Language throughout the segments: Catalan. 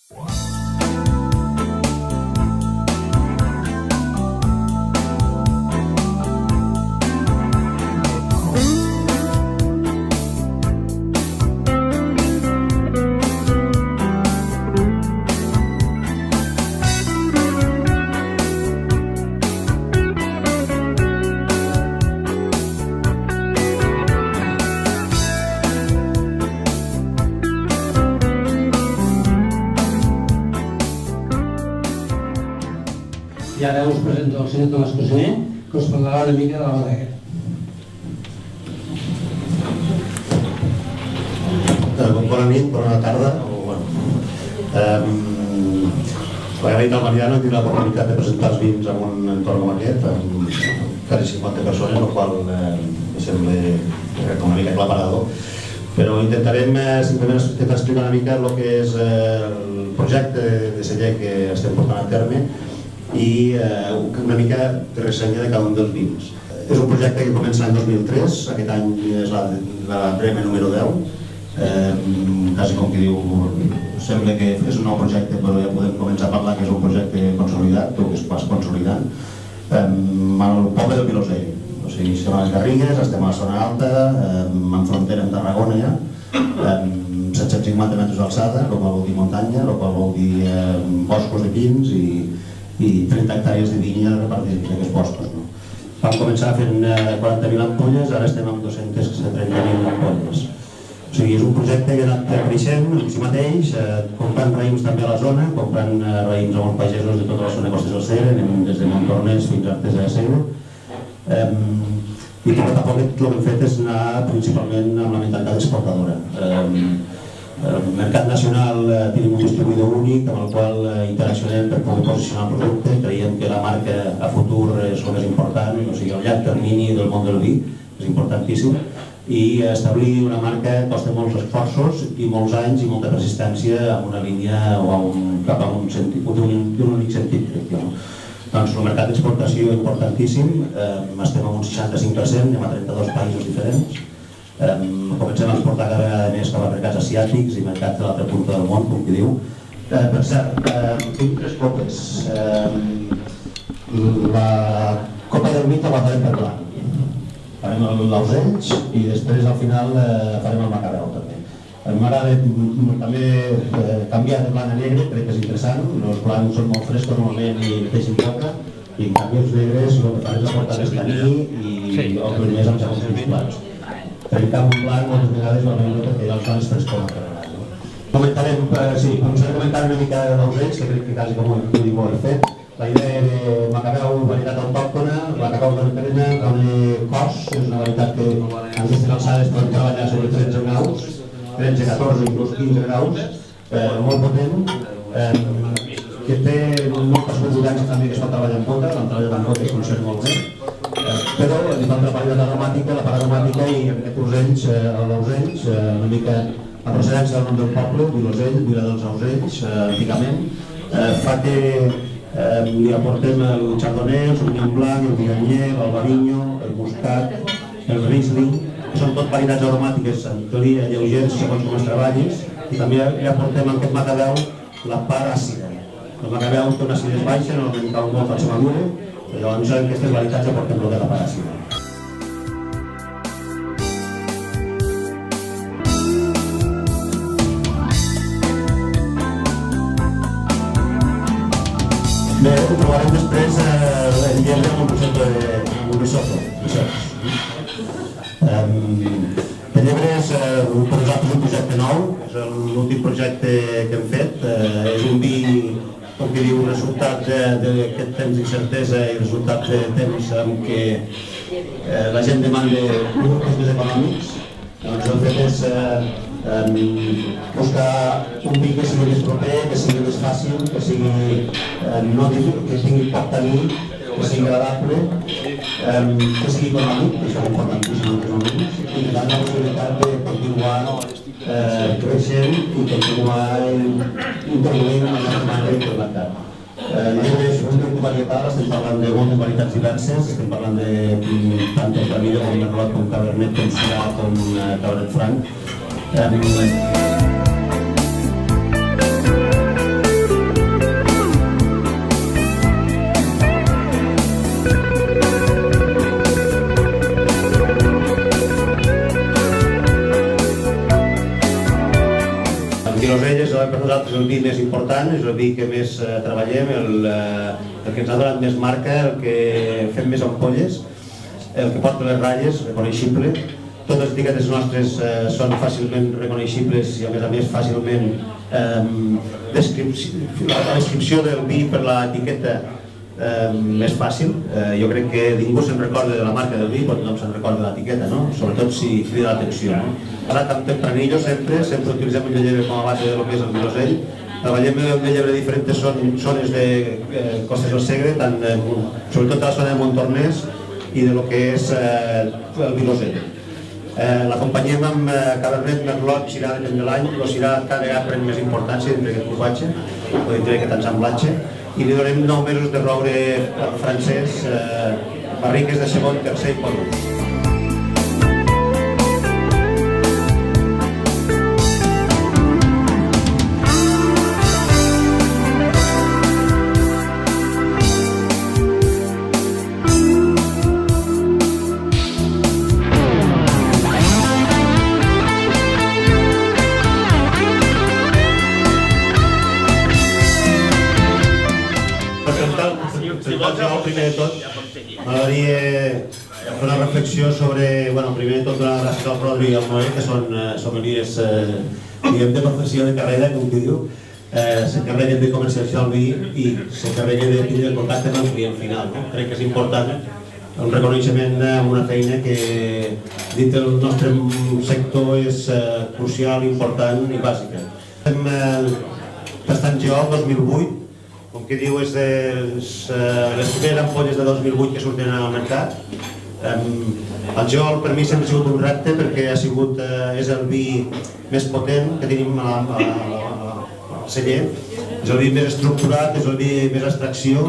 I ara us presento el senyor Tomàs Cosiner, que us parlarà una mica de la bodega. Bona nit, bona tarda. Com ha dit el Mariano, tinc l'oportunitat de presentar els vins en un entorn com aquest, amb quasi 50 persones, el qual em sembla una mica aclaparador. Però intentarem simplement explicar una mica el que és el projecte de celler que estem portant a terme i una mica de ressenya de cada un dels vins. És un projecte que comença l'any 2003, aquest any és la brema número 10, quasi com qui diu, sembla que és un nou projecte però ja podem començar a parlar que és un projecte consolidat o que es va consolidant al poble del Vilosell. O sigui, estem a les Garrigues, estem a la zona alta, en frontera amb Tarragona ja, 750 metres d'alçada, el qual vol dir muntanya, el qual vol dir boscos de pins i 30 hectàrees de vinya repartits en aquests boscos. Vam començar fent 40.000 ampolles, ara estem amb 230.000 ampolles. O sigui, és un projecte que ha anat creixent en si mateix, comprant raïms també a la zona, comprant raïms a molts pagesos de tota la zona de Costes del Segre, des de Montornès fins a Artesa de Segre. I poc a poc el que hem fet és anar principalment amb la mentalitat exportadora. El mercat nacional tenim un distribuïdor únic amb el qual interaccionem per poder posicionar el producte. Creiem que la marca a futur és el més important, o sigui, el llarg termini del món del vi és importantíssim i establir una marca costa molts esforços i molts anys i molta persistència en una línia o cap a un sentit, d'un únic sentit, crec jo. Doncs el mercat d'exportació és importantíssim, estem en un 65%, anem a 32 països diferents. Comencem a exportar cada vegada més cap a mercats asiàtics i mercats de l'altra punta del món, com qui diu. Per cert, tinc 3 copes. La copa del mite la farem per blanc. Farem l'Ausells i després al final farem el Macabeu també. M'agrada també canviar de blanc a negre, crec que és interessant. Els blancs són molt frescos normalment i deixen poca, i en canvi els negres el que fan és aportar estaní i omplir més amb segons quins plats. Trencar un blanc moltes vegades va venir perquè hi ha els blancs frescos. Comentarem, sí, començaré a comentar una mica d'Ausells, que crec que quasi com ho he fet. La idea de Macabeu, varietat autòctona, la cacau de Perena, dona cos, és una varietat que en aquestes alçades podem treballar sobre 13 graus, 13, 14, inclús 15 graus, molt potent, que té moltes quantitats també que es pot treballar en bota, l'hem treballat en bota i funciona molt bé, però li falta la part aromàtica, la part aromàtica i en aquests Ausells, l'Ausells, una mica la procedència del nom del poble, Vilosell, Vila dels Ausells, antigament, fa que li aportem el chardonnay, el sauvignon blanc, el viognier, l'albariño, el muscat, el riesling, que són tot varietats aromàtiques en teoria lleugers segons com es treballis, i també li aportem en aquest Macabeu la part àcida. El Macabeu té una acidesa baixa, normalment cal molt per madura, i llavors en aquestes varietats aportem el de la part àcida. Bé, ho trobarem després el llebre amb un procedor de risotto. El llebre és per nosaltres un projecte nou, és l'últim projecte que hem fet. És un vi, com que diu, resultat d'aquest temps d'incertesa i resultat de temps en què la gent demanda productes més econòmics. Doncs el fet és buscar un vi que sigui més proper, que sigui més fàcil, que tingui poc taní, que sigui agradable, que sigui econòmic, que això és importantíssim en aquests moments, i que doni la possibilitat de continuar creixent i continuar introduint la nostra manera de mercat. Llebre és un producte varietal, estem parlant de moltes varietats diverses, estem parlant de tant Tempranillo com Merlot, com Cabernet, com Syrah, com Cabernet Franc. Vilosell és per nosaltres el vi més important, és el vi que més treballem, el que ens ha donat més marca, el que fem més ampolles, el que porta les ratlles, reconeixible. Totes les etiquetes nostres són fàcilment reconeixibles i a més fàcilment la descripció del vi per l'etiqueta més fàcil. Jo crec que ningú se'n recorda de la marca del vi, però tothom se'n recorda de l'etiqueta, sobretot si crida l'atenció. Ara, amb Tempranillo, sempre utilitzem el llebre com a base del que és el Vilosell. Treballem el llebre de diferents zones de Costes del Segre, sobretot a la zona de Montornès i de lo que és el Vilosell. L'acompanyem amb Cabernet, Merlot, Syrah, depèn de l'any. El Syrah cada vegada pren més importància dintre d'aquest cupatge, o dintre d'aquest ensamblatge, i li donem 9 mesos de roure francès, barriques de segon, tercer i quart ús. Primer de tot, m'agradaria fer una reflexió sobre, primer de tot, donar gràcies al Rodri i al Noé, que són sommeliers de professió de carrera, com qui diu, s'encarreguen de comercialitzar el vi i s'encarreguen de tindre el contacte amb el client final. Crec que és important un reconeixement amb una feina que dins del nostre sector és crucial, important i bàsica. Estem tastant Geol 2008, com que diu, és les primeres ampolles de 2008 que surten al mercat. El Geol per mi sempre ha sigut un repte perquè és el vi més potent que tenim al celler, és el vi més estructurat, és el vi més extracció.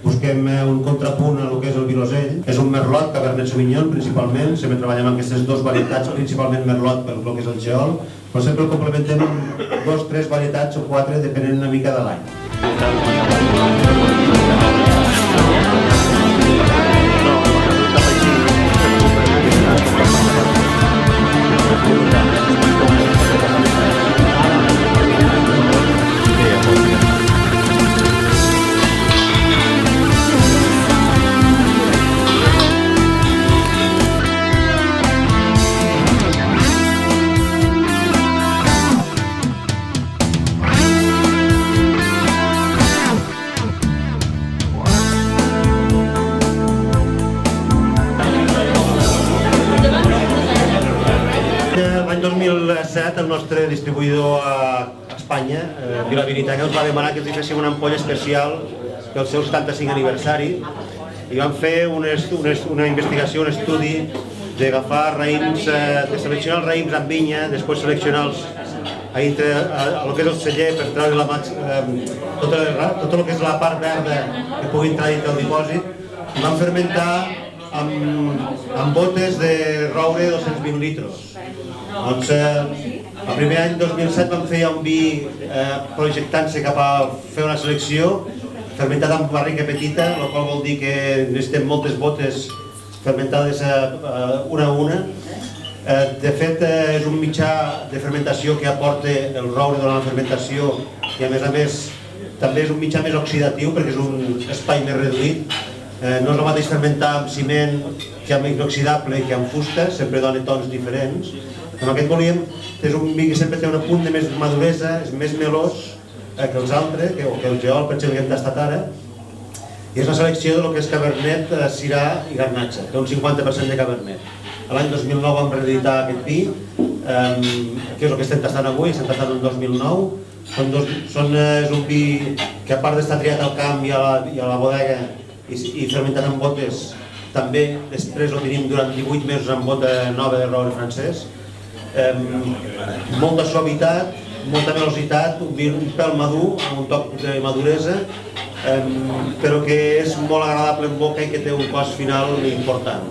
Busquem un contrapunt a lo que és el Vilosell. És un Merlot, Cabernet Sauvignon principalment, sempre treballem amb aquestes dues varietats, principalment Merlot per lo que és el Geol, però sempre el complementem amb 2, 3 varietats o 4, depenent una mica de l'any. L'any 2007 el nostre distribuïdor a Espanya, Vilavinitanca, ens va demanar que ens féssim una ampolla especial pel seu 75 aniversari i vam fer una investigació, un estudi d'agafar raïms, de seleccionar els raïms amb vinya, després seleccionar-los a lo que és el celler per treure tot el que és la part verda que pugui entrar dintre del dipòsit, i vam fermentar amb botes de roure 220 litres. Doncs el primer any, 2007, vam fer un vi projectant-se cap a fer una selecció fermentat amb barrica petita, el qual vol dir que necessitem moltes botes fermentades una a una. De fet, és un mitjà de fermentació que aporta el roure durant la fermentació i a més també és un mitjà més oxidatiu perquè és un espai més reduït. No és el mateix fermentar amb ciment que amb inoxidable i que amb fusta, sempre dona tons diferents. Amb aquest volíem, és un vi que sempre té una punta més maduresa, és més melós que els altres, o que el Geol, per exemple, que hem tastat ara. I és la selecció del que és Cabernet, Syrah i Garnatxa, té un 50% de Cabernet. L'any 2009 vam reeditar aquest vi, que és el que estem tastant avui, estem tastant en 2009. És un vi que a part d'estar triat al camp i a la bodega i fermentat en botes, també després el tenim durant 18 mesos en bota nova de roure francès. Molta suavitat, molta velocitat, un pèl madur, amb un toc de maduresa, però que és molt agradable en boca i que té un cost final important.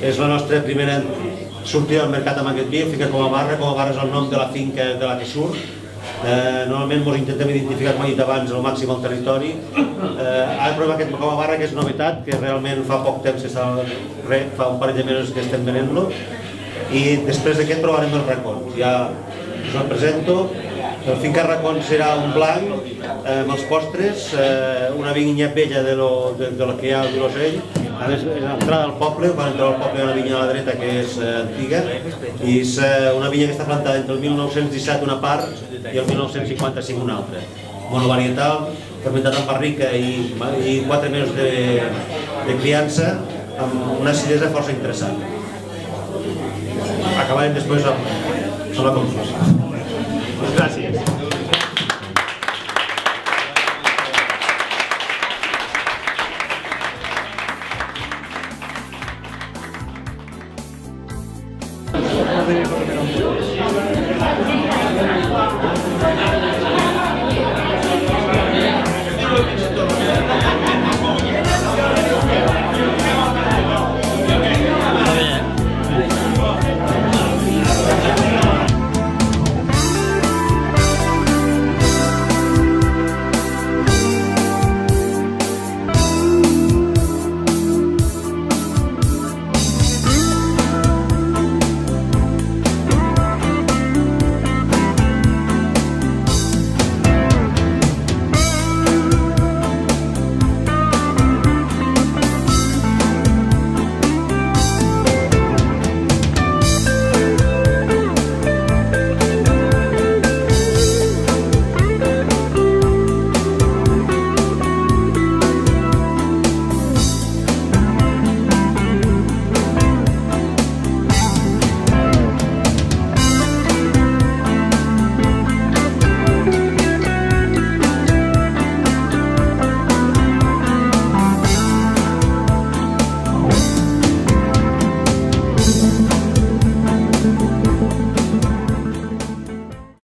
És la nostra primera sortida al mercat amb aquest vi, el fica Comabarra. Comabarra és el nom de la finca de la que surt. Normalment ens intentem identificar, com he dit abans, al màxim al territori. Ara provem aquest Comabarra, que és novetat, que realment fa poc temps, fa un parell de mesos que estem venent-lo. I després d'aquest provarem el Racons. Ja us el presento. El finca Racons serà un blanc amb els postres, una vinya vella de lo que hi ha al Vilosell. A l'entrada del poble, quan entreu al poble hi ha una vinya a la dreta que és antiga i és una vinya que està plantada entre el 1917 una part i el 1955 una altra. Monovarietal, fermentat en barrica i 4 mesos de criança amb una acidesa força interessant. Acabarem després amb la conclusió. Gràcies.